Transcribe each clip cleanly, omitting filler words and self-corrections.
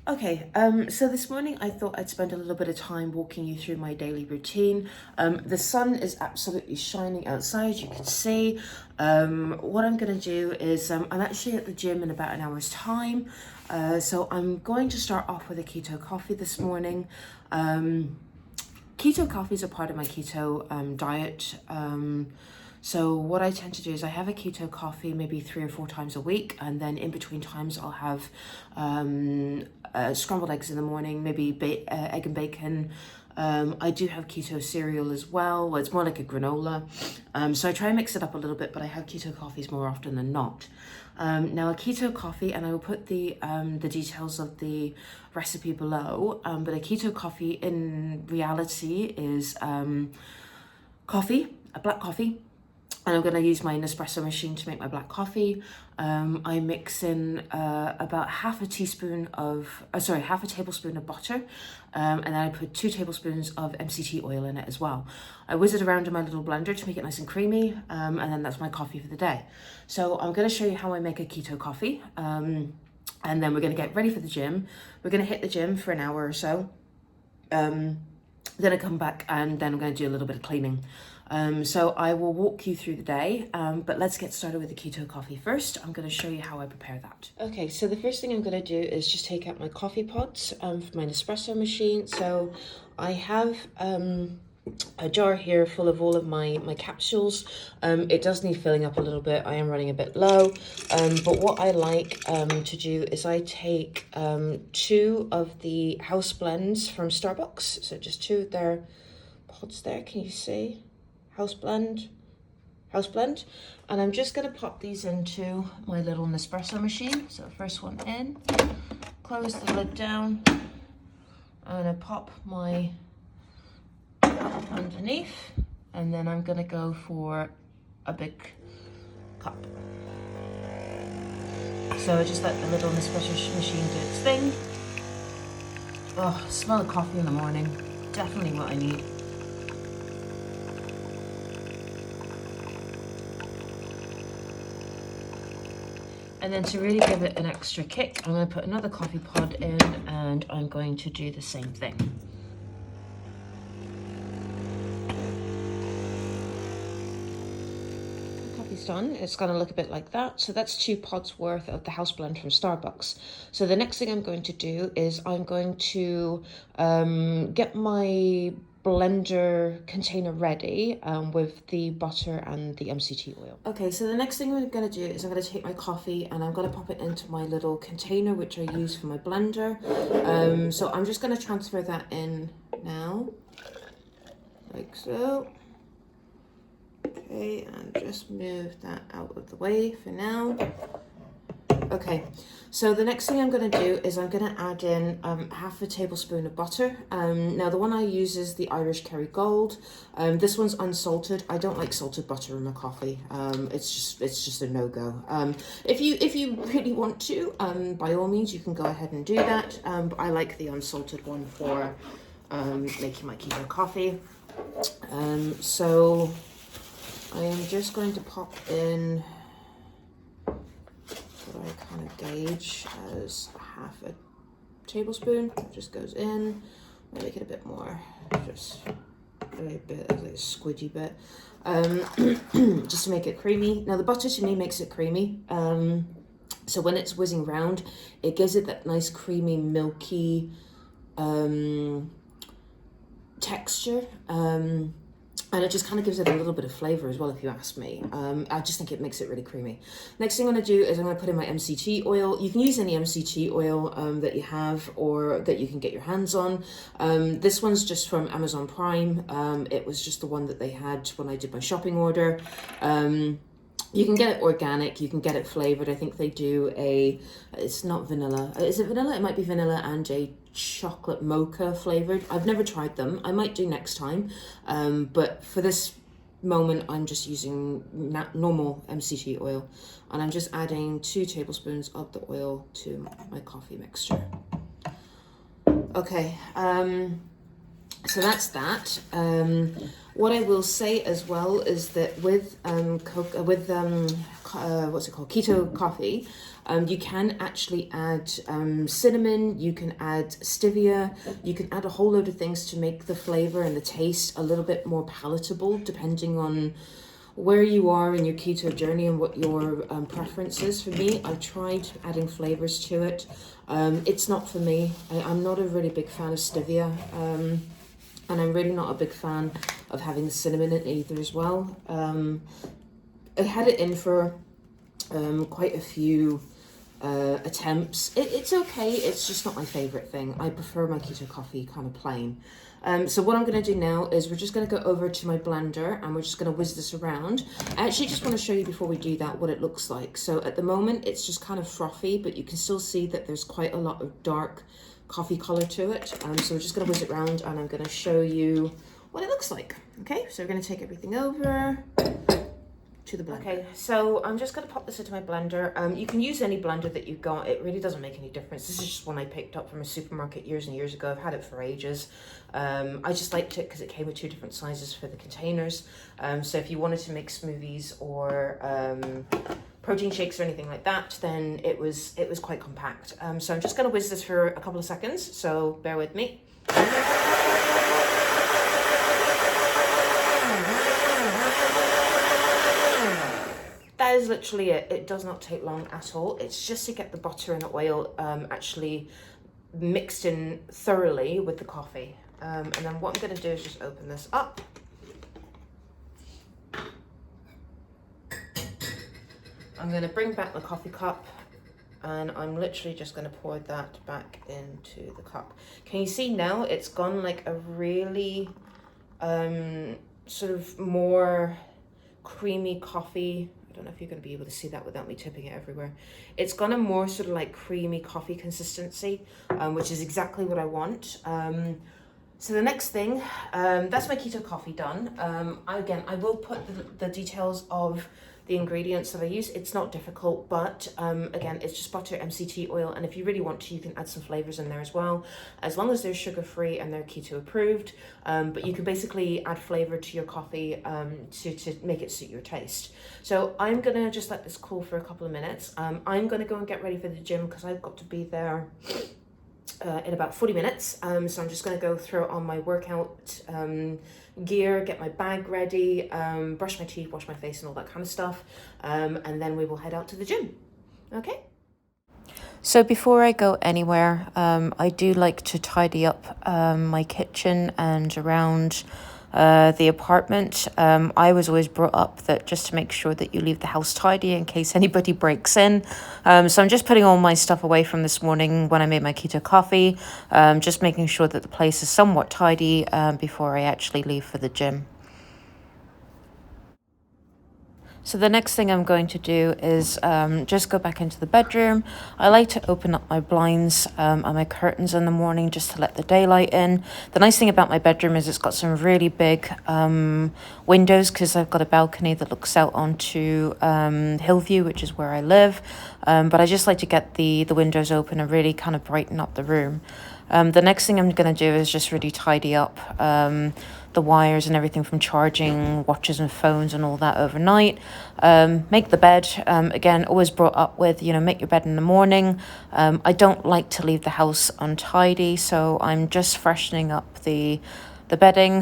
Okay, so this morning I thought I'd spend a little bit of time walking you through my daily routine. The sun is absolutely shining outside, you can see. What I'm gonna do is, I'm actually at the gym in about an hour's time. So I'm going to start off with a keto coffee this morning. Keto coffee is a part of my keto diet. So what I tend to do is I have a keto coffee maybe 3 or 4 times a week, and then in between times I'll have scrambled eggs in the morning, maybe egg and bacon. I do have keto cereal as well. Well, it's more like a granola. So I try and mix it up a little bit, but I have keto coffees more often than not. Now a keto coffee, and I will put the details of the recipe below, but a keto coffee in reality is coffee, a black coffee. And I'm going to use my Nespresso machine to make my black coffee. I mix in about half a tablespoon of butter, and then I put 2 tablespoons of MCT oil in it as well. I whiz it around in my little blender to make it nice and creamy, and then that's my coffee for the day. So I'm going to show you how I make a keto coffee, and then we're going to get ready for the gym. We're going to hit the gym for an hour or so. Then I come back and then I'm going to do a little bit of cleaning. So I will walk you through the day, but let's get started with the keto coffee first. I'm going to show you how I prepare that. Okay, so the first thing I'm going to do is just take out my coffee pods for my Nespresso machine. So I have a jar here full of all of my capsules. It does need filling up a little bit. I am running a bit low, but what I like to do is I take 2 of the house blends from Starbucks. So just 2 of their pods there, can you see? House blend, and I'm just going to pop these into my little Nespresso machine. So first one in, close the lid down, and I pop my underneath, and then I'm going to go for a big cup. So I just let the little Nespresso machine do its thing. Oh, smell of coffee in the morning, definitely what I need. And then to really give it an extra kick, I'm going to put another coffee pod in, and I'm going to do the same thing. Coffee's done. It's going to look a bit like that. So that's 2 pods worth of the house blend from Starbucks. So the next thing I'm going to do is I'm going to get my blender container ready with the butter and the MCT oil. Okay, so the next thing we're going to do is I'm going to take my coffee and I'm going to pop it into my little container which I use for my blender. So I'm just going to transfer that in now, like so. Okay, and just move that out of the way for now. Okay, so the next thing I'm going to do is I'm going to add in half a tablespoon of butter. Now the one I use is the Irish Kerrygold. This one's unsalted. I don't like salted butter in my coffee. It's just a no-go. If you really want to, by all means you can go ahead and do that. But I like the unsalted one for making my keto coffee. So I am just going to pop in what I kind of gauge as half a tablespoon. It just goes in. I make it a bit more, just a bit, like a squidgy bit, just to make it creamy. Now the butter to me makes it creamy. So when it's whizzing round, it gives it that nice creamy, milky texture. And it just kind of gives it a little bit of flavour as well, if you ask me. I just think it makes it really creamy. Next thing I'm going to do is I'm going to put in my MCT oil. You can use any MCT oil that you have or that you can get your hands on. This one's just from Amazon Prime. It was just the one that they had when I did my shopping order. You can get it organic, you can get it flavoured. I think they do it's not vanilla. Is it vanilla? It might be vanilla and a chocolate mocha flavoured. I've never tried them. I might do next time. But for this moment, I'm just using normal MCT oil. And I'm just adding 2 tablespoons of the oil to my coffee mixture. Okay, so that's that. What I will say as well is that with what's it called, keto coffee, you can actually add cinnamon, you can add stevia, you can add a whole load of things to make the flavor and the taste a little bit more palatable, depending on where you are in your keto journey and what your preference is. For me, I tried adding flavors to it. It's not for me. I'm not a really big fan of stevia, and I'm really not a big fan of having the cinnamon in it either as well. I had it in for quite a few attempts. It's okay, it's just not my favorite thing. I prefer my keto coffee kind of plain. So what I'm going to do now is we're just going to go over to my blender and we're just going to whiz this around. I actually just want to show you before we do that what it looks like. So at the moment it's just kind of frothy, but you can still see that there's quite a lot of dark coffee color to it. So we're just going to whiz it around and I'm going to show you what it looks like. Okay, so we're going to take everything over to the blender. Okay, so I'm just going to pop this into my blender. You can use any blender that you've got. It really doesn't make any difference. This is just one I picked up from a supermarket years and years ago. I've had it for ages. I just liked it because it came with 2 different sizes for the containers. So if you wanted to make smoothies or protein shakes or anything like that, then it was quite compact. So I'm just going to whiz this for a couple of seconds, so bear with me. That is literally it. It does not take long at all. It's just to get the butter and the oil actually mixed in thoroughly with the coffee. And then what I'm going to do is just open this up. I'm going to bring back the coffee cup and I'm literally just going to pour that back into the cup. Can you see now it's gone like a really sort of more creamy coffee. I don't know if you're going to be able to see that without me tipping it everywhere. It's got a more sort of like creamy coffee consistency, which is exactly what I want. So the next thing, that's my keto coffee done. I will put the details of the ingredients that I use. It's not difficult, but again, it's just butter, MCT oil, and if you really want to, you can add some flavors in there as well, as long as they're sugar-free and they're keto approved. But you can basically add flavor to your coffee to make it suit your taste. So I'm gonna just let this cool for a couple of minutes. I'm gonna go and get ready for the gym because I've got to be there in about 40 minutes. So I'm just gonna go throw on my workout gear, get my bag ready, brush my teeth, wash my face and all that kind of stuff. And then we will head out to the gym. Okay? So before I go anywhere, I do like to tidy up my kitchen and around the apartment. I was always brought up that just to make sure that you leave the house tidy in case anybody breaks in. So I'm just putting all my stuff away from this morning when I made my keto coffee, just making sure that the place is somewhat tidy before I actually leave for the gym. So the next thing I'm going to do is just go back into the bedroom. I like to open up my blinds and my curtains in the morning just to let the daylight in. The nice thing about my bedroom is it's got some really big windows because I've got a balcony that looks out onto Hillview, which is where I live. But I just like to get the windows open and really kind of brighten up the room. The next thing I'm going to do is just really tidy up the wires and everything from charging watches and phones and all that overnight. Make the bed. Again, always brought up with, make your bed in the morning. I don't like to leave the house untidy, so I'm just freshening up the bedding,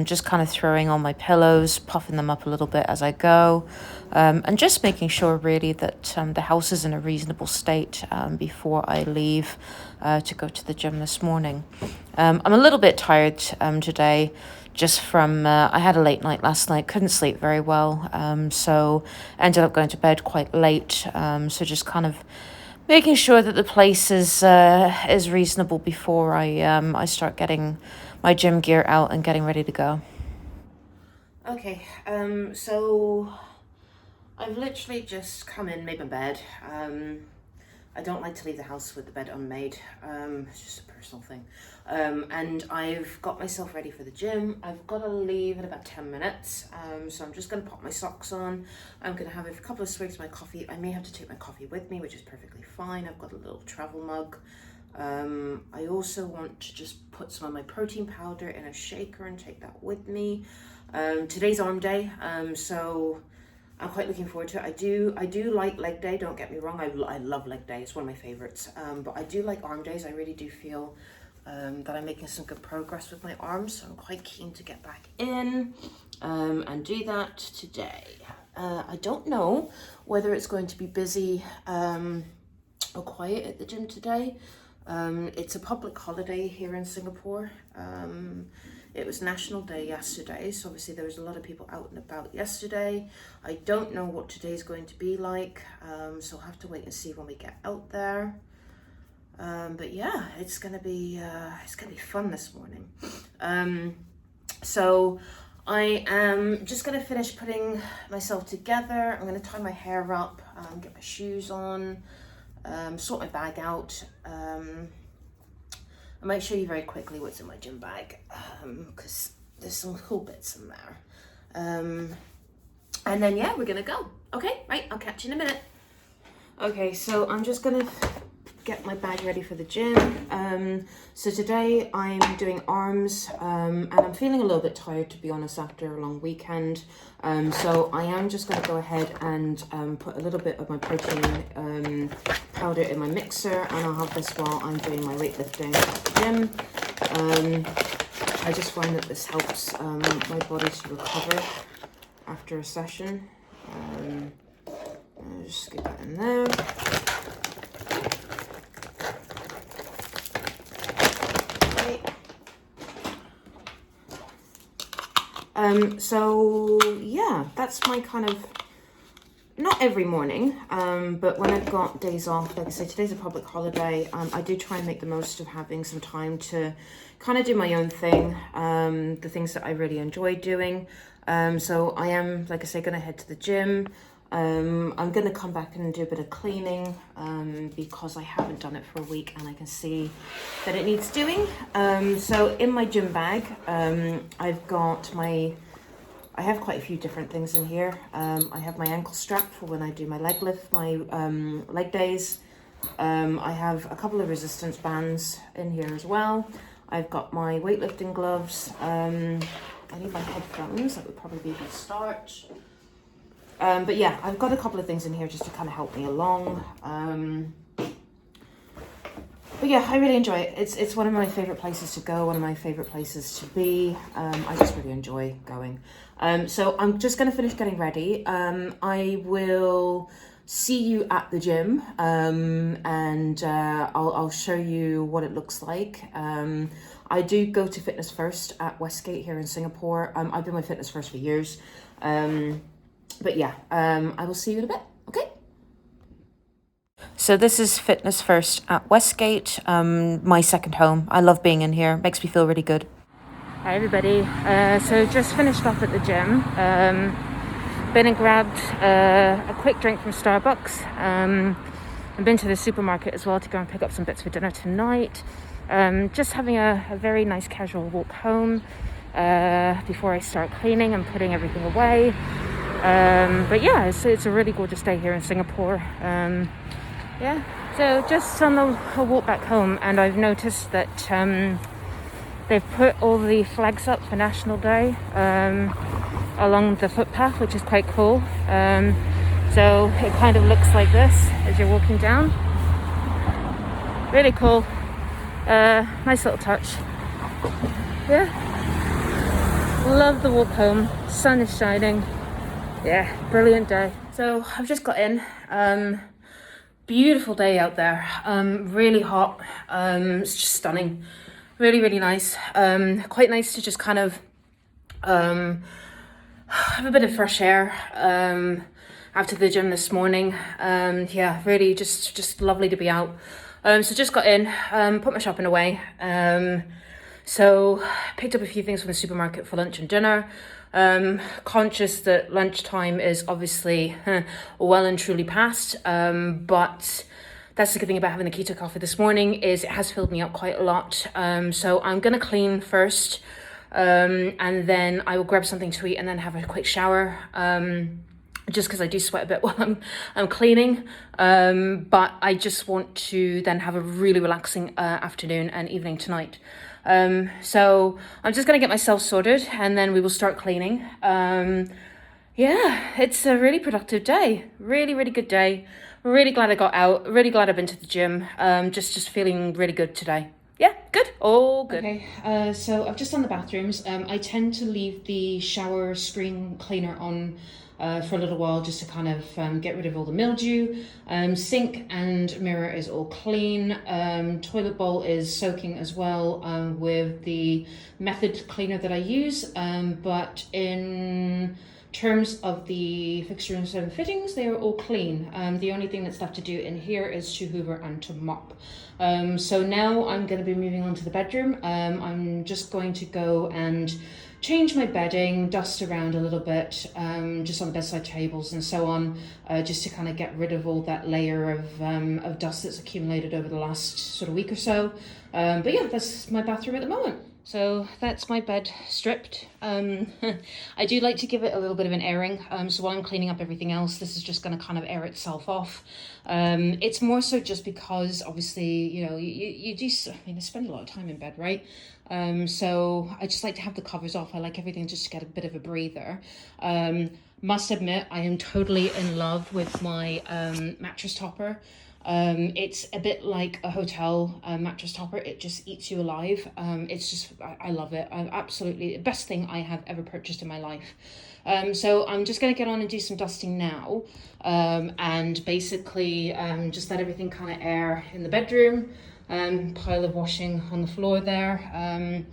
just kind of throwing on my pillows, puffing them up a little bit as I go, and just making sure really that the house is in a reasonable state before I leave to go to the gym this morning. I'm a little bit tired today, just from, I had a late night last night, couldn't sleep very well, so ended up going to bed quite late, so just kind of making sure that the place is reasonable before I start getting my gym gear out and getting ready to go. Okay, so I've literally just come in, made my bed. I don't like to leave the house with the bed unmade. It's just a personal thing. And I've got myself ready for the gym. I've got to leave in about 10 minutes. So I'm just going to pop my socks on. I'm going to have a couple of swigs of my coffee. I may have to take my coffee with me, which is perfectly fine. I've got a little travel mug. I also want to just put some of my protein powder in a shaker and take that with me. Today's arm day, so I'm quite looking forward to it. I do like leg day, don't get me wrong. I love leg day, it's one of my favorites. But I do like arm days. I really do feel that I'm making some good progress with my arms, so I'm quite keen to get back in and do that today. I don't know whether it's going to be busy or quiet at the gym today. It's a public holiday here in Singapore. It was National Day yesterday, so obviously there was a lot of people out and about yesterday. I don't know what today's going to be like, so I'll have to wait and see when we get out there. But yeah, it's gonna be fun this morning. So I am just gonna finish putting myself together. I'm gonna tie my hair up, get my shoes on, sort my bag out. I might show you very quickly what's in my gym bag, because there's some cool bits in there. And then yeah, we're gonna go. Okay, right, I'll catch you in a minute. Okay, so I'm just gonna get my bag ready for the gym. So today I'm doing arms, and I'm feeling a little bit tired, to be honest, after a long weekend. So I am just going to go ahead and put a little bit of my protein powder in my mixer, and I'll have this while I'm doing my weightlifting at the gym. I just find that this helps my body to recover after a session. I'll just get that in there. So yeah, that's my kind of, not every morning, but when I've got days off, like I say, today's a public holiday, I do try and make the most of having some time to kind of do my own thing, the things that I really enjoy doing. So I am, like I say, going to head to the gym. I'm going to come back and do a bit of cleaning, because I haven't done it for a week and I can see that it needs doing. So in my gym bag, I have quite a few different things in here. I have my ankle strap for when I do my leg lift, my leg days. I have a couple of resistance bands in here as well. I've got my weightlifting gloves. I need my headphones, that would probably be a good start. But yeah, I've got a couple of things in here just to kind of help me along. But yeah, I really enjoy it. It's one of my favorite places to go, one of my favorite places to be. I just really enjoy going. So I'm just going to finish getting ready. I will see you at the gym, and I'll show you what it looks like. I do go to Fitness First at Westgate here in Singapore. I've been with Fitness First for years. But yeah, I will see you in a bit, okay? So this is Fitness First at Westgate, my second home. I love being in here, makes me feel really good. Hi everybody, so just finished off at the gym. Been and grabbed a quick drink from Starbucks. I've been to the supermarket as well to go and pick up some bits for dinner tonight. Just having a very nice casual walk home before I start cleaning and putting everything away. But yeah, it's a really gorgeous day here in Singapore. Yeah, so just on the walk back home, and I've noticed that they've put all the flags up for National Day along the footpath, which is quite cool. So it kind of looks like this as you're walking down. Really cool. Nice little touch. Yeah, love the walk home. Sun is shining. Yeah, brilliant day. So I've just got in. Beautiful day out there. Really hot. It's just stunning. Really, really nice. Quite nice to just kind of have a bit of fresh air after the gym this morning. Yeah, really just lovely to be out. So just got in, put my shopping away. So picked up a few things from the supermarket for lunch and dinner. Conscious that lunchtime is obviously well and truly past, but that's the good thing about having the keto coffee this morning is it has filled me up quite a lot. So I'm gonna clean first, and then I will grab something to eat and then have a quick shower. Just because I do sweat a bit while I'm cleaning, but I just want to then have a really relaxing afternoon and evening tonight. So I'm just going to get myself sorted and then we will start cleaning. yeah, it's a really productive day. Really, really good day. Really glad I got out. Really glad I've been to the gym. Just feeling really good today. Yeah, good. All good. Okay, so I've just done the bathrooms. I tend to leave the shower screen cleaner on for a little while just to kind of get rid of all the mildew. Sink and mirror is all clean. Toilet bowl is soaking as well with the method cleaner that I use. But in terms of the fixtures and fittings, they are all clean. The only thing that's left to do in here is to hoover and to mop. So now I'm going to be moving on to the bedroom. I'm just going to go and change my bedding, dust around a little bit, just on the bedside tables and so on, just to kind of get rid of all that layer of dust that's accumulated over the last sort of week or so. But yeah, that's my bathroom at the moment. So that's my bed stripped. I do like to give it a little bit of an airing. So while I'm cleaning up everything else, this is just going to kind of air itself off. It's more so just because obviously, you know, you do, I mean, I spend a lot of time in bed, right? So I just like to have the covers off. I like everything just to get a bit of a breather. Must admit, I am totally in love with my mattress topper. It's a bit like a hotel mattress topper. It just eats you alive. It's just, I love it. Absolutely the best thing I have ever purchased in my life. So I'm just going to get on and do some dusting now. And basically just let everything kind of air in the bedroom. Pile of washing on the floor there.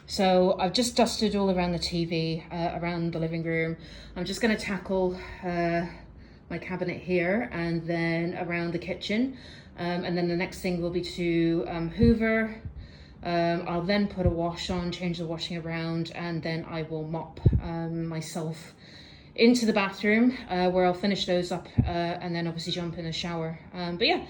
So I've just dusted all around the TV, around the living room. I'm just going to tackle my cabinet here and then around the kitchen. And then the next thing will be to hoover. I'll then put a wash on, change the washing around, and then I will mop myself into the bathroom where I'll finish those up and then obviously jump in the shower. But yeah,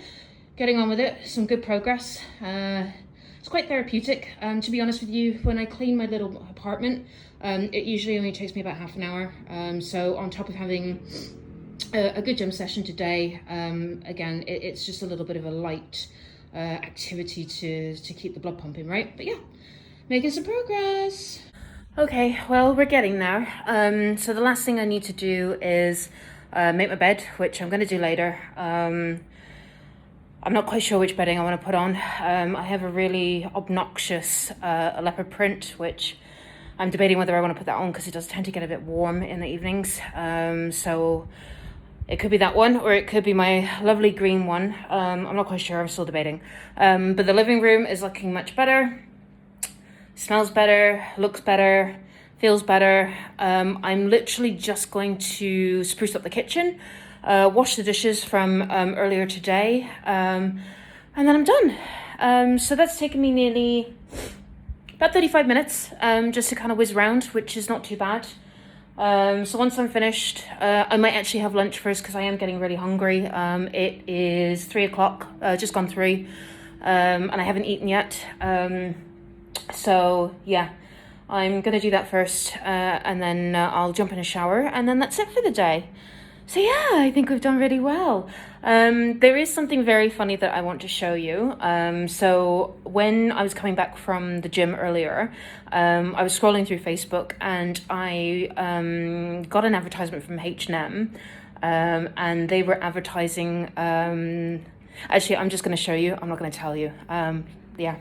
getting on with it, some good progress. It's quite therapeutic, to be honest with you. When I clean my little apartment, it usually only takes me about half an hour. So on top of having a good gym session today, again, it's just a little bit of a light activity to keep the blood pumping, right? But yeah, making some progress. Okay, well, we're getting there. So the last thing I need to do is make my bed, which I'm going to do later. I'm not quite sure which bedding I want to put on. I have a really obnoxious leopard print, which I'm debating whether I want to put that on because it does tend to get a bit warm in the evenings. So it could be that one, or it could be my lovely green one. I'm not quite sure, I'm still debating. But the living room is looking much better. Smells better, looks better, feels better. I'm literally just going to spruce up the kitchen, wash the dishes from earlier today, and then I'm done. So that's taken me nearly about 35 minutes just to kind of whiz around, which is not too bad. So once I'm finished, I might actually have lunch first because I am getting really hungry. It is 3 o'clock, just gone 3, and I haven't eaten yet. So yeah, I'm gonna do that first, and then I'll jump in a shower, and then that's it for the day. So yeah, I think we've done really well. There is something very funny that I want to show you. So when I was coming back from the gym earlier, I was scrolling through Facebook and I got an advertisement from H&M, and they were advertising. Actually, I'm just going to show you. I'm not going to tell you. Yeah,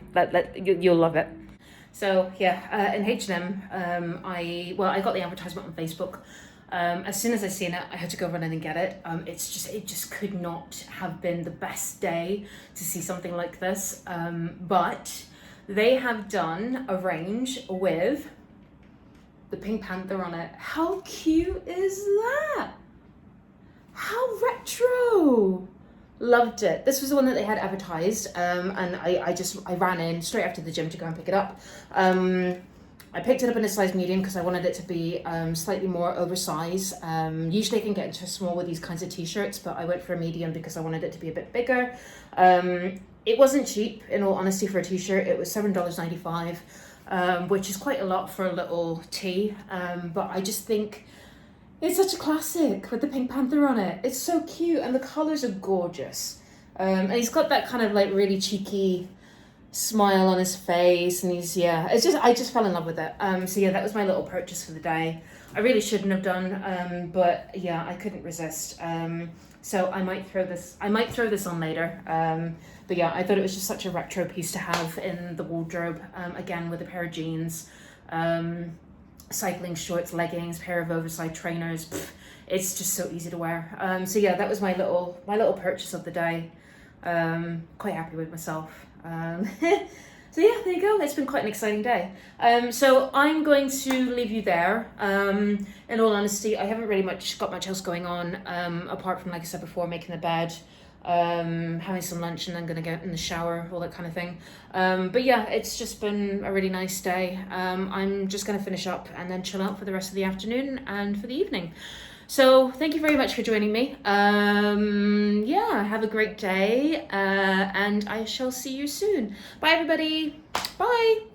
you'll love it. So yeah, in H&M, I got the advertisement on Facebook. As soon as I seen it, I had to go run in and get it. It just could not have been the best day to see something like this. But they have done a range with the Pink Panther on it. How cute is that? How retro! Loved it. This was the one that they had advertised, and I ran in straight after the gym to go and pick it up. I picked it up in a size medium because I wanted it to be slightly more oversized. Usually I can get into a small with these kinds of t-shirts, but I went for a medium because I wanted it to be a bit bigger. It wasn't cheap, in all honesty, for a t-shirt. It was $7.95, which is quite a lot for a little tee. But I just think it's such a classic with the Pink Panther on it. It's so cute and the colours are gorgeous. And he's got that kind of like really cheeky smile on his face, and he's, yeah, it's just, I just fell in love with it. So yeah, that was my little purchase for the day. I really shouldn't have done, but yeah, I couldn't resist. So I might throw this on later. But yeah, I thought it was just such a retro piece to have in the wardrobe. Again, with a pair of jeans, cycling shorts, leggings, pair of oversized trainers. It's just so easy to wear. So yeah, that was my little purchase of the day. Quite happy with myself. So yeah, there you go. It's been quite an exciting day. So I'm going to leave you there. In all honesty, I haven't really got much else going on, apart from, like I said before, making the bed, having some lunch, and then gonna get in the shower, all that kind of thing. But yeah, it's just been a really nice day. I'm just gonna finish up and then chill out for the rest of the afternoon and for the evening. So thank you very much for joining me. Yeah, have a great day, and I shall see you soon. Bye, everybody. Bye.